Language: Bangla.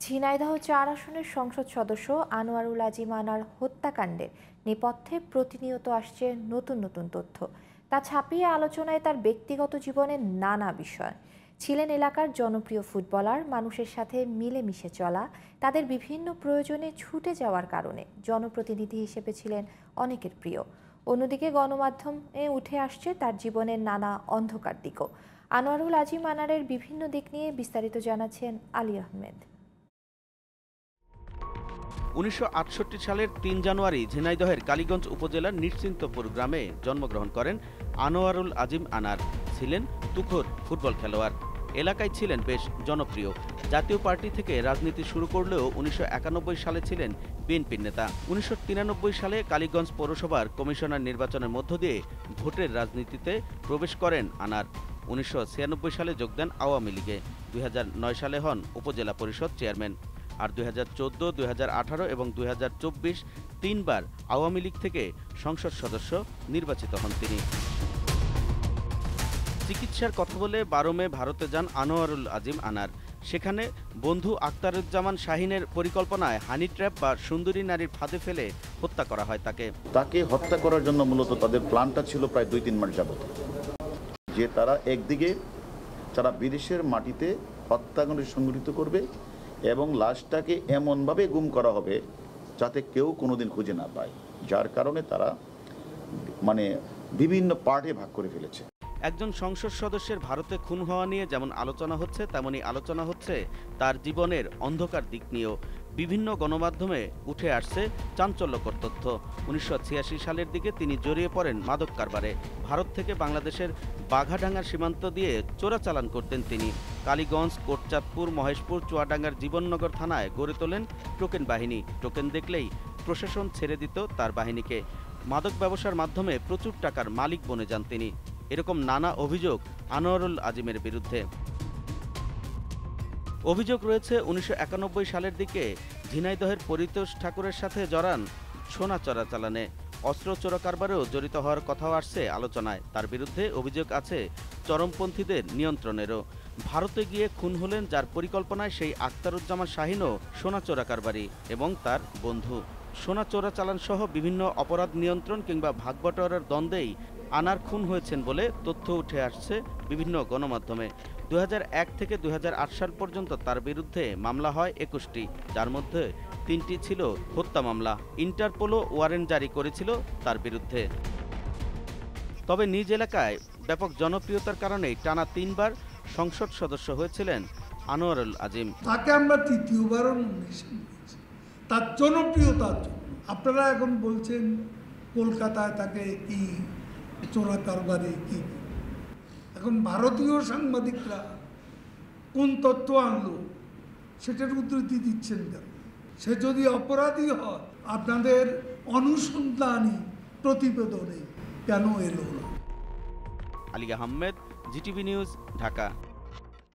ঝিনাইদহ ৪ আসনের সংসদ সদস্য আনোয়ারুল আজিম আনার হত্যাকাণ্ডের নেপথ্যে প্রতিনিয়ত আসছে নতুন নতুন তথ্য। তা ছাপিয়ে আলোচনায় তার ব্যক্তিগত জীবনের নানা বিষয়। ছিলেন এলাকার জনপ্রিয় ফুটবলার, মানুষের সাথে মিলেমিশে চলা, তাদের বিভিন্ন প্রয়োজনে ছুটে যাওয়ার কারণে জনপ্রতিনিধি হিসেবে ছিলেন অনেকের প্রিয়। অন্যদিকে গণমাধ্যমে উঠে আসছে তার জীবনের নানা অন্ধকার দিকও। আনোয়ারুল আজিম আনারের বিভিন্ন দিক নিয়ে বিস্তারিত জানাচ্ছেন আলী আহমেদ। ১৯৬৮ সালের ৩ জানুয়ারি ঝিনাইদহের কালীগঞ্জ উপজেলার নিশ্চিন্তপুর গ্রামে জন্মগ্রহণ করেন আনোয়ারুল আজিম আনার। ছিলেন তুখোর ফুটবল খেলোয়াড়, এলাকায় ছিলেন বেশ জনপ্রিয়। জাতীয় পার্টি থেকে রাজনীতি শুরু করলেও ১৯৯১ সালে ছিলেন বিএনপির নেতা। ১৯৯৩ সালে কালীগঞ্জ পৌরসভার কমিশনার নির্বাচনের মধ্য দিয়ে ভোটের রাজনীতিতে প্রবেশ করেন আনার। ১৯৯৬ সালে যোগ দেন আওয়ামী লীগে। ২০০৯ সালে হন উপজেলা পরিষদ চেয়ারম্যান। আর ২০১৪, ২০১৮ এবং ২০২৪ তিনবার আওয়ামী লীগ থেকে সংসদ সদস্য নির্বাচিত হন তিনি। চিকিৎসার কথা বলে ১২ মে ভারতে যান আনোয়ারুল আজিম আনার। সেখানে বন্ধু আখতারুজ্জামান শাহিনের পরিকল্পনায় হানি ট্র্যাপ বা সুন্দরী নারীর ফাঁদে ফেলে হত্যা করা হয় তাকে হত্যা করার জন্য মূলত তাদের প্ল্যানটা ছিল প্রায় ২-৩ মাস যাবত, যে তারা একদিকে তারা বিদেশের মাটিতে হত্যাকাণ্ড সংঘটিত করবে এবং লাশটাকে এমনভাবে গুম করা হবে যাতে কেউ কোনোদিন খুঁজে না পায়, যার কারণে তারা বিভিন্ন পার্টে ভাগ করে ফেলেছে। একজন সংসদ সদস্যের ভারতে খুন হওয়া নিয়ে যেমন আলোচনা হচ্ছে, তেমনি আলোচনা হচ্ছে তার জীবনের অন্ধকার দিক নিয়েও। বিভিন্ন গণমাধ্যমে উঠে আসছে চাঞ্চল্যকর তথ্য। ১৯৮৬ সালের দিকে তিনি জড়িয়ে পড়েন মাদক কারবারে। ভারত থেকে বাংলাদেশের বাঘাডাঙ্গার সীমান্ত দিয়ে চোরাচালান করতেন তিনি। কালীগঞ্জ, কোটচাঁদপুর, মহেশপুর, চুয়াডাঙ্গার জীবননগর থানায় গড়ে তোলেন টোকেন বাহিনী। টোকেন দেখলেই প্রশাসন ছেড়ে দিত তার বাহিনীকে। মাদক ব্যবসার মাধ্যমে প্রচুর টাকার মালিক বনে যান তিনি। এরকম নানা অভিযোগ আনোয়ারুল আজিমের বিরুদ্ধে। অভিযোগ রয়েছে ১৯৯১ সালের দিকে ঝিনাইদহের পরিতোষ ঠাকুরের সাথে জড়ান সোনা চোরাচালানে। অস্ত্র চোরা কারবারেও জড়িত হওয়ার কথাও আসছে আলোচনায়। তার বিরুদ্ধে অভিযোগ আছে চরমপন্থীদের নিয়ন্ত্রণেরও। ভারতে গিয়ে খুন হলেন যার পরিকল্পনায় সেই আখতারুজ্জামান শাহিনও সোনা চোরা কারবারি এবং তার বন্ধু। সোনা চোরাচালান সহ বিভিন্ন অপরাধ নিয়ন্ত্রণ কিংবা ভাগবটোয়ারার দ্বন্দ্বেই আনার খুন হয়েছেন বলে তথ্য উঠে আসছে বিভিন্ন গণমাধ্যমে। ২০০১ থেকে ২০০৮ সাল পর্যন্ত তার বিরুদ্ধে মামলা হয় ২১টি, যার মধ্যে ৩টি ছিল হত্যা মামলা। ইন্টারপোলও ওয়ারেন্ট জারি করেছিল তার বিরুদ্ধে। তবে নিজ এলাকায় ব্যাপক জনপ্রিয়তার কারণেই টানা ৩বার সংসদ সদস্য হয়েছিলেন আনোয়ারুল আজিম। তাকে আমরা তৃতীয়বারও নমিনেশন দিয়েছি তার জনপ্রিয়তার জন্য। আপনারা এখন বলছেন কলকাতায় তাকে কি চোরা কারবারে কি। এখন ভারতীয় সাংবাদিকরা কোন তথ্য আনলো সেটার উদ্ধৃতি দিচ্ছেন কেন? সে যদি অপরাধী হয় আপনাদের অনুসন্ধানী প্রতিবেদনে কেন এলো না? Ali Ahmed, GTV news, Dhaka.